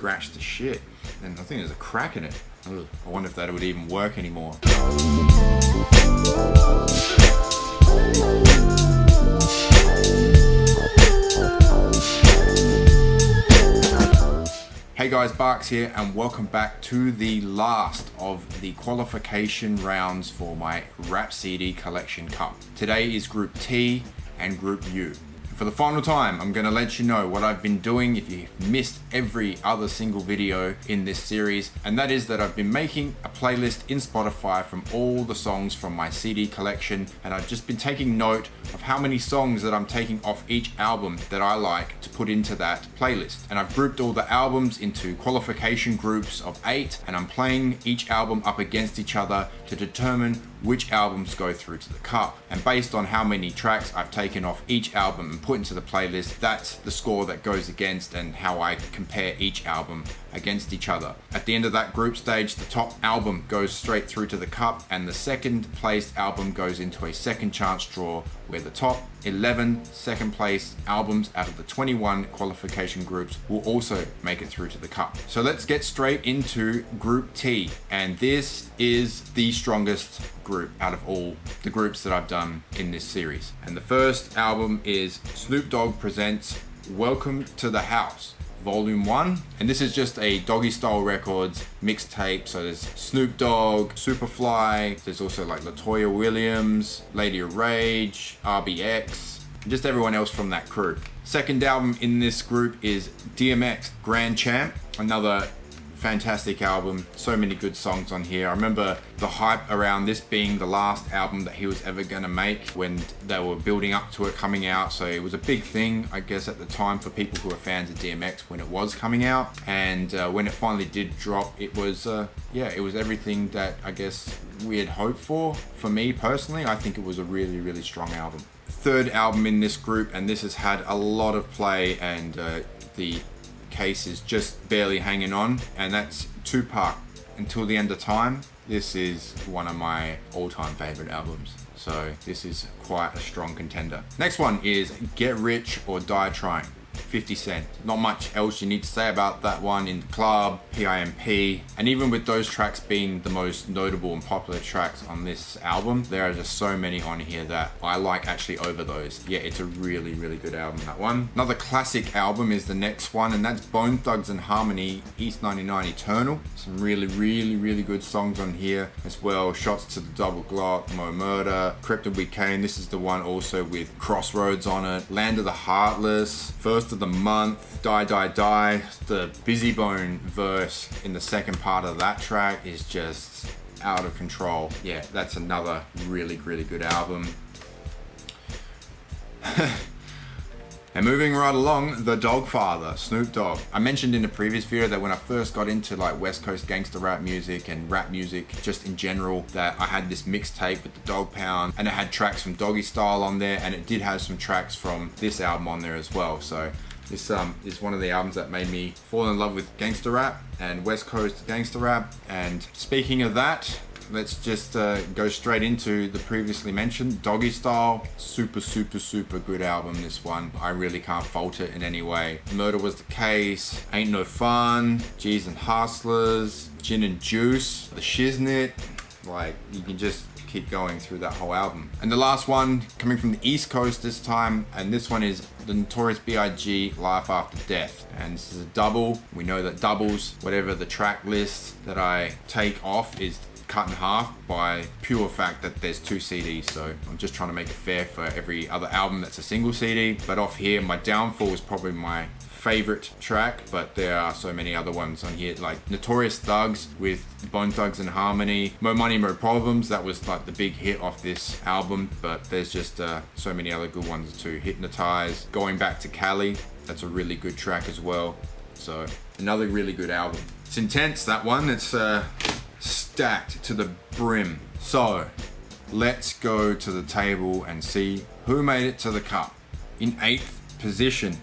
scratched to shit. And I think there's a crack in it. Ugh, I wonder if that would even work anymore. Hey guys, Barks here, and welcome back to the last of the qualification rounds for my Rap CD Collection Cup. Today is Group T and Group U. For the final time, I'm going to let you know what I've been doing if you've missed every other single video in this series, and that is that I've been making a playlist in Spotify from all the songs from my CD collection, and I've just been taking note of how many songs that I'm taking off each album that I like to put into that playlist. And I've grouped all the albums into qualification groups of 8, and I'm playing each album up against each other to determine which albums go through to the cup. And based on how many tracks I've taken off each album and put into the playlist, that's the score that goes against and how I compare each album against each other. At the end of that group stage, the top album goes straight through to the cup, and the second placed album goes into a second chance draw, where the top 11 second place albums out of the 21 qualification groups will also make it through to the cup. So let's get straight into Group T, and this is the strongest group out of all the groups that I've done in this series. And the first album is Snoop Dogg presents Welcome to the House Volume 1, and this is just a Doggy Style Records mixtape. So there's Snoop Dogg, Superfly, there's also like Latoya Williams, Lady of Rage, RBX, and just everyone else from that crew. Second album in this group is DMX Grand Champ, another fantastic album, so many good songs on here. I remember the hype around this being the last album that he was ever gonna make when they were building up to it coming out, so it was a big thing, I guess, at the time for people who were fans of DMX when it was coming out. And when it finally did drop, it was it was everything that I guess we had hoped for. For me personally, I think it was a really, really strong album. Third album in this group, and this has had a lot of play, and the case is just barely hanging on, and that's Tupac, Until the End of Time. This is one of my all-time favorite albums, so this is quite a strong contender. Next one is Get Rich or Die Trying, 50 Cent. Not much else you need to say about that one. In the Club, PIMP, and even with those tracks being the most notable and popular tracks on this album, there are just so many on here that I like actually over those. Yeah, it's a really, really good album, that one. Another classic album is the next one, and that's Bone Thugs and Harmony, East 99 Eternal. Some really, really, really good songs on here as well. Shots to the Double Glock, Mo Murder, Krypton We Came. This is the one also with Crossroads on it. Land of the Heartless, First of the Month, Die Die Die. The Busy Bone verse in the second part of that track is just out of control. Yeah, that's another really, really good album. And moving right along, The Dogfather, Snoop Dogg. I mentioned in a previous video that when I first got into like West Coast gangster rap music and rap music just in general, that I had this mixtape with the Dog Pound, and it had tracks from Doggy Style on there, and it did have some tracks from this album on there as well. So this is one of the albums that made me fall in love with gangster rap and West Coast gangster rap. And speaking of that, let's just go straight into the previously mentioned Doggy Style. Super, super, super good album, this one. I really can't fault it in any way. Murder Was the Case, Ain't No Fun, G's and Hustlers, Gin and Juice, The Shiznit. Like, you can just keep going through that whole album. And the last one, coming from the East Coast this time, and this one is the Notorious B.I.G. Life After Death. And this is a double. We know that doubles, whatever the track list that I take off, is cut in half by pure fact that there's 2 CDs, so I'm just trying to make it fair for every other album that's a single CD. But off here, My Downfall is probably my favorite track, but there are so many other ones on here, like Notorious Thugs with Bone Thugs and Harmony, Mo Money Mo Problems, that was like the big hit off this album, but there's just so many other good ones too. Hypnotize, Going Back to Cali, that's a really good track as well. So another really good album. It's intense, that one. It's stacked to the brim. So let's go to the table and see who made it to the cup. In 8th position,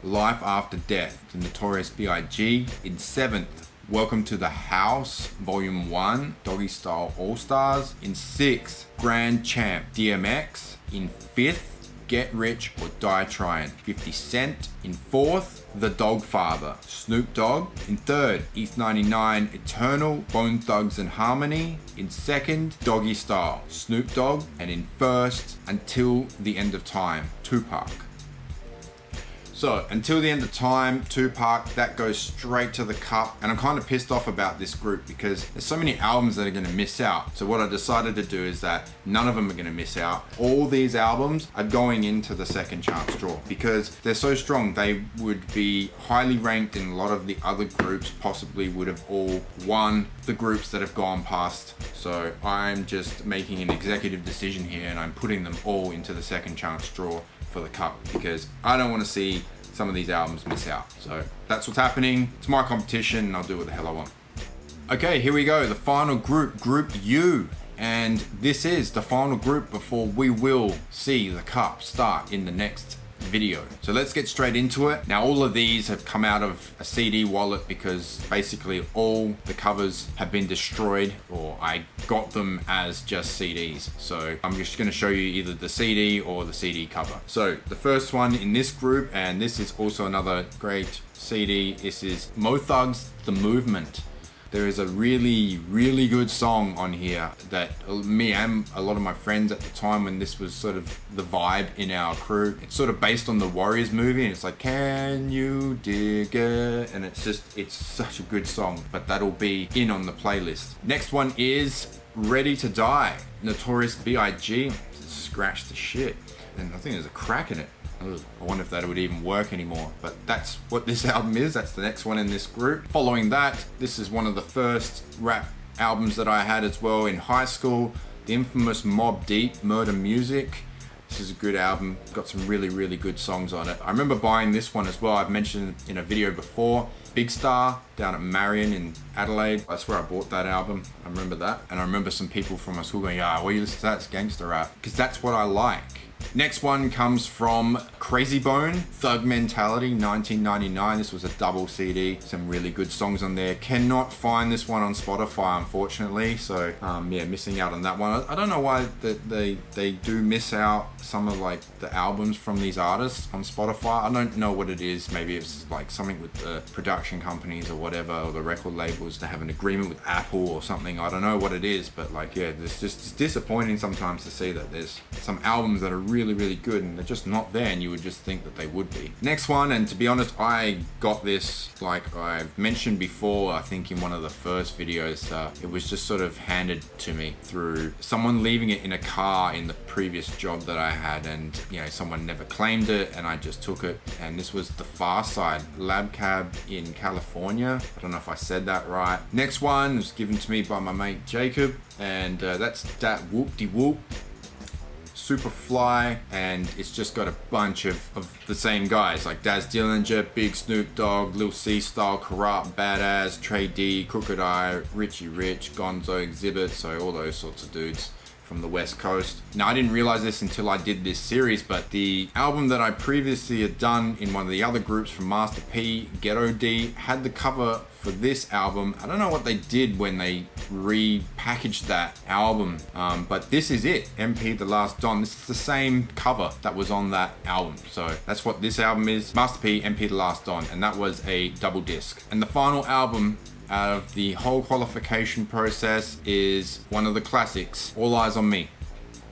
Life After Death, the Notorious B.I.G. In 7th, Welcome to the House, Volume 1, Doggy Style All Stars. In 6th, Grand Champ, DMX. In 5th, Get Rich or Die Tryin'. 50 Cent. In fourth, The Dogfather, Snoop Dogg. In third, East 99, Eternal, Bone Thugs and Harmony. In second, Doggy Style, Snoop Dogg. And in first, Until the End of Time, Tupac. So, Until the End of Time, Tupac, that goes straight to the cup. And I'm kind of pissed off about this group because there's so many albums that are going to miss out. So what I decided to do is that none of them are going to miss out. All these albums are going into the second chance draw because they're so strong. They would be highly ranked in a lot of the other groups, possibly would have all won the groups that have gone past. So I'm just making an executive decision here and I'm putting them all into the second chance draw for the cup because I don't want to see some of these albums miss out. So that's what's happening. It's my competition and I'll do what the hell I want. Okay, here we go. The final group, Group U. And this is the final group before we will see the cup start in the next video. So let's get straight into it. Now all of these have come out of a CD wallet because basically all the covers have been destroyed or I got them as just CDs. So I'm just going to show you either the CD or the CD cover. So the first one in this group, and this is also another great CD, this is Mo Thugs The Movement. There is a really, really good song on here that me and a lot of my friends at the time when this was sort of the vibe in our crew, it's sort of based on the Warriors movie and it's like, can you dig it? And it's such a good song, but that'll be in on the playlist. Next one is Ready to Die, Notorious B.I.G. Scratch the shit. And I think there's a crack in it. I wonder if that would even work anymore, but that's what this album is. That's the next one in this group. Following that, this is one of the first rap albums that I had as well in high school, the infamous Mobb Deep, Murder Music. This is a good album, got some really, really good songs on it. I remember buying this one as well. I've mentioned it in a video before. Big Star down at Marion in Adelaide. That's where I bought that album. I remember that. And I remember some people from my school going, yeah, well, you listen to that, it's gangster rap. Because that's what I like. Next one comes from Crazy Bone, Thug Mentality, 1999. This was a double CD, some really good songs on there. Cannot find this one on Spotify, unfortunately. So yeah, missing out on that one. I don't know why they do miss out some of like the albums from these artists on Spotify. I don't know what it is. Maybe it's like something with the production companies or whatever, or the record labels to have an agreement with Apple or something. I don't know what it is, but like, yeah, it's disappointing sometimes to see that there's some albums that are really, really good and they're just not there and you would just think that they would be. Next one, and to be honest, I got this like I've mentioned before, I think in one of the first videos, it was just sort of handed to me through someone leaving it in a car in the previous job that I had, and you know, someone never claimed it and I just took it. And this was the Far Side Lab Cab in California. I don't know if I said that right. Next one was given to me by my mate Jacob, and that's Dat Whoop De Whoop, Superfly, and it's just got a bunch of the same guys like Daz Dillinger, Big Snoop Dogg, Lil C Style, Corrupt, Badass, Trey D, Crooked Eye, Richie Rich, Gonzo, Exhibit, so all those sorts of dudes from the West Coast. Now I didn't realize this until I did this series, but the album that I previously had done in one of the other groups from Master P, Ghetto D, had the cover for this album. I don't know what they did when they repackaged that album, but this is it, MP The Last Don. This is the same cover that was on that album. So that's what this album is, Master P, MP The Last Don, and that was a double disc. And the final album out of the whole qualification process is one of the classics, All Eyes on Me,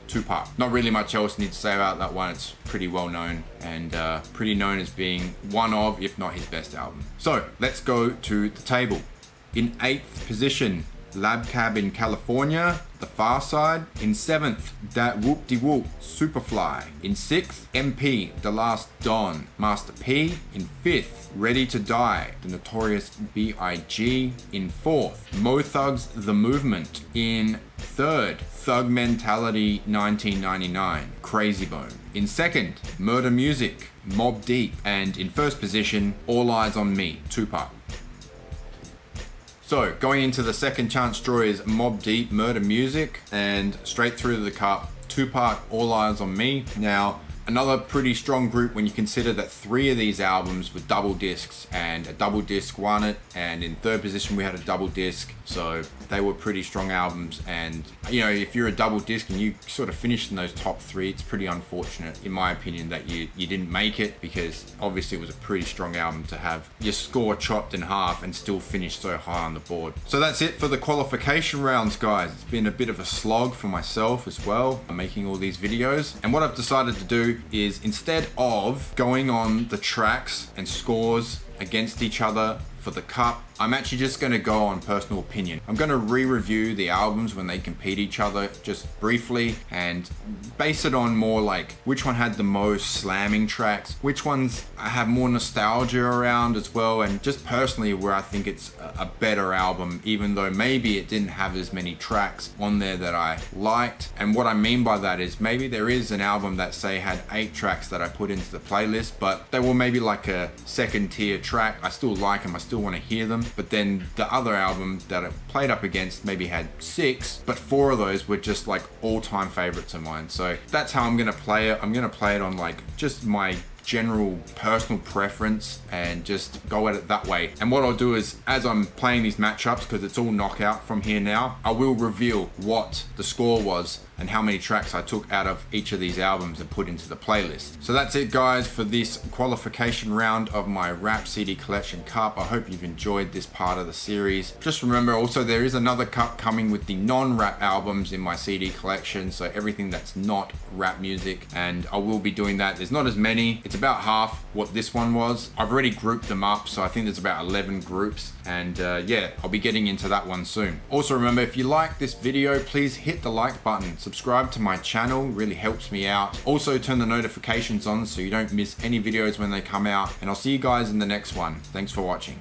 Tupac. Not really much else need to say about that one. It's pretty well known and pretty known as being one of, if not his best album. So let's go to the table. In 8th position, Lab Cab in California, The Far Side. In 7th, Dat Whoop De Whoop, Superfly. In 6th, MP, The Last Don, Master P. In 5th, Ready to Die, The Notorious B.I.G. In 4th, Mo Thugs The Movement. In 3rd, Thug Mentality 1999, Crazy Bone. In 2nd, Murder Music, Mobb Deep. And in 1st position, All Eyes on Me, Tupac. So going into the second chance draw is Mobb Deep, Murder Music, and straight through to the cup, Tupac, All Eyes on Me. Now, Another pretty strong group when you consider that 3 of these albums were double discs, and a double disc won it, and in third position we had a double disc. So they were pretty strong albums, and you know, if you're a double disc and you sort of finished in those top 3, it's pretty unfortunate in my opinion that you didn't make it, because obviously it was a pretty strong album to have your score chopped in half and still finish so high on the board. So that's it for the qualification rounds, guys. It's been a bit of a slog for myself as well, making all these videos, and what I've decided to do is, instead of going on the tracks and scores against each other for the cup, I'm actually just going to go on personal opinion. I'm going to re-review the albums when they compete each other just briefly, and base it on more like which one had the most slamming tracks, which ones I have more nostalgia around as well, and just personally where I think it's a better album, even though maybe it didn't have as many tracks on there that I liked. And what I mean by that is, maybe there is an album that say had 8 tracks that I put into the playlist, but they were maybe like a second tier track. I still like them, I still want to hear them. But then the other album that I played up against maybe had 6, but 4 of those were just like all-time favorites of mine. So that's how I'm gonna play it. I'm gonna play it on like just my general personal preference and just go at it that way. And what I'll do is, as I'm playing these matchups, because it's all knockout from here now, I will reveal what the score was and how many tracks I took out of each of these albums and put into the playlist. So that's it, guys, for this qualification round of my Rap CD Collection Cup. I hope you've enjoyed this part of the series. Just remember also, there is another cup coming with the non-rap albums in my CD collection, so everything that's not rap music, and I will be doing that. There's not as many, it's about half what this one was. I've already grouped them up, so I think there's about 11 groups, and yeah, I'll be getting into that one soon. Also remember, if you like this video, please hit the like button. Subscribe to my channel, really helps me out. Also turn the notifications on so you don't miss any videos when they come out, and I'll see you guys in the next one. Thanks for watching.